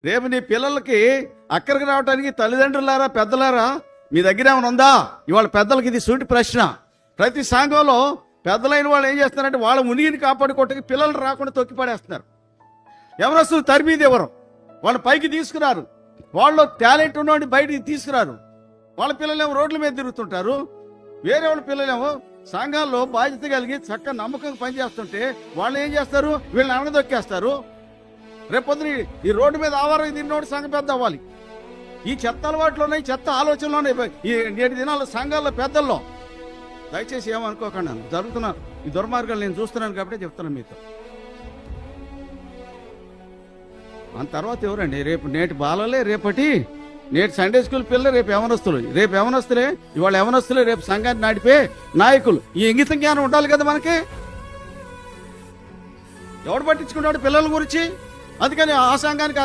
రేపు నీ పిల్లలకి అక్కడికి రావడానికి తల్లిదండ్రులారా, పెద్దలారా, మీ దగ్గర ఏమైనా ఉందా? ఇవాళ పెద్దలకి ఇది సూటి ప్రశ్న. ప్రతి సంఘంలో పెద్దలైన వాళ్ళు ఏం చేస్తున్నారంటే వాళ్ళ మునిగిని కాపాడుకోవటానికి పిల్లలు రాకుండా తొక్కిపడేస్తున్నారు. ఎవరొస్తున్నారు తరిమీది ఎవరు, వాళ్ళ పైకి తీసుకురారు. వాళ్ళు టాలెంట్ ఉన్నవాడిని బయటికి తీసుకురారు. వాళ్ళ పిల్లలేమో రోడ్ల మీద తిరుగుతుంటారు. వేరే వాళ్ళ పిల్లలేమో సంఘాల్లో బాధ్యత కలిగి చక్కగా నమ్మకంగా పనిచేస్తుంటే వాళ్ళు ఏం చేస్తారు, వీళ్ళని అనగదొక్కేస్తారు. రేపొద్దున ఈ రోడ్డు మీద ఆవారం తిన్నోడు సంఘ పెద్ద అవ్వాలి. ఈ చెత్త అలవాట్లోనే, చెత్త ఆలోచనలోనే ఈ నేటి దినాల్లో సంఘాల్లో పెద్దల్లో. దయచేసి ఏమనుకోకుండా జరుగుతున్నారు ఈ దుర్మార్గాలు నేను చూస్తున్నాను కాబట్టి చెప్తున్నాను మీతో. అంత తర్వాత ఎవరండి? రేపు నేటి బాలలే నేటి సండే స్కూల్ పిల్లలు రేపు యవనస్తులే ఇవాళ యవనస్తులే రేపు సంఘాన్ని నడిపే నాయకులు. ఈ ఇంగిత జ్ఞానం ఉండాలి కదా మనకి. ఎవడు పట్టించుకుంటాడు పిల్లల గురించి? అందుకని ఆ సంఘానికి